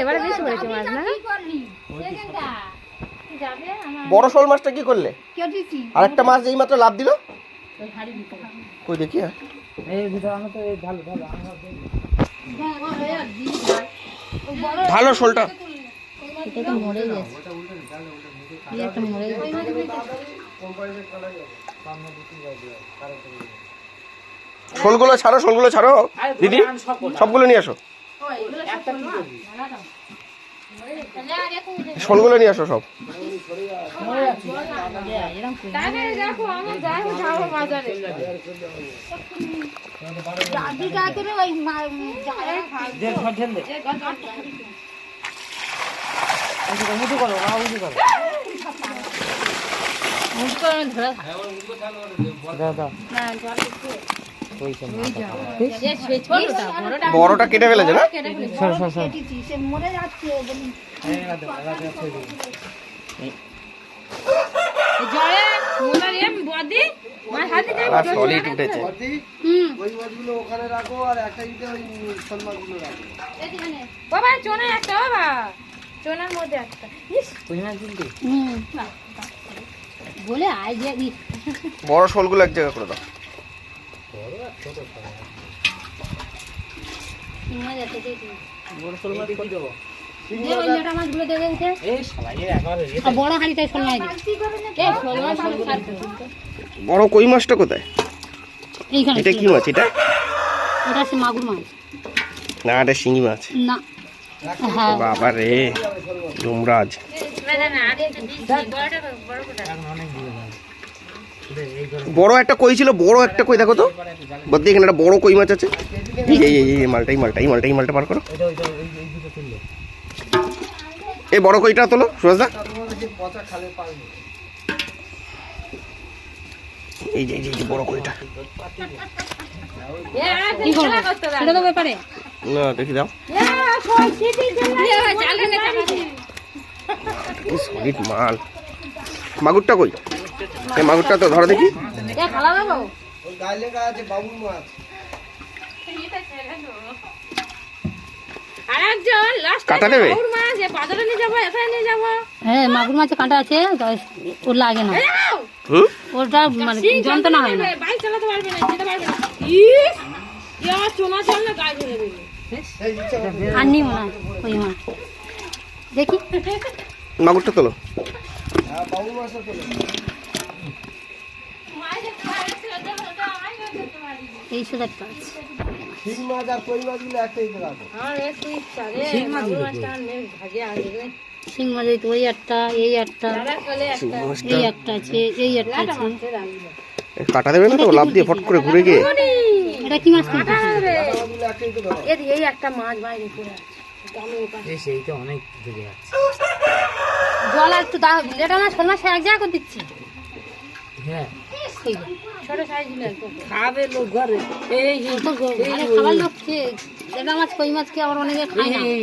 এবারে বেশি পড়েছে মাছ না? বড় শোল মাছটা কি করলে? আরেকটা মাছ এই মাত্র লাভ দিল। কই দেখি। ভালো শোলটা। এটা তো মরে গেছে। এটা মরে গেছে। শোলগুলো ছাড়ো দিদি, সবগুলো নিয়ে আসো। শোলগুলো নিয়ে আসো সব। বড়টা কেটে ফেলেছে না? সলিড উঠেছে। বাবা চোনা একটা, বাবা চোনার মধ্যে একটা বলে আইডিয়া দিস। বড় শোলগুলো এক জায়গা করে দাও। বড় কই মাছটা কোথায়? এটা কি মাছ? এটা মাগুর মাছ না, এটা শিঙি মাছ না। বাবা রে যমরাজ। বড় একটা কই ছিল, বড় একটা কই দেখো তো বদ্দি, এখানে একটা বড় কই মাছ আছে। এই মালটা পার করো। এই বড় কইটা তোলো সুরাজদা। এই যে বড় কইটা না, দেখি দাও। সলিড মাল। মাগুরটা কই? এই মাগুরটা তো ধরো দেখি। কাটা দেবে? হ্যাঁ, মাগুর মাছে কাঁটা আছে, ওর লাগে না, ওটা মানে যন্ত্রণা হয় না। আর নি মনে হয় ওই মাছ। দেখি মাগুরটা তোলো। এই সুদার কাজ। শিং মাছ ওই একটা, এই একটা, এই একটা আছে, এই একটা আছে। কাটা দেবে না তো লাভ দিয়ে ফট করে ঘুরে গিয়ে? এটা কি মাছ? এই একটা মাছ বাইরে পড়ে আছে, জল একটু দাও। এটা মাছ শোল মাছ এক জায়গা করে দিচ্ছি। ছোট সাইজ খাবে লোক ঘরে। খাবার লোক খেয়ে এটা মাছ কই মাছ খেয়ে আবার অনেকে খায় না।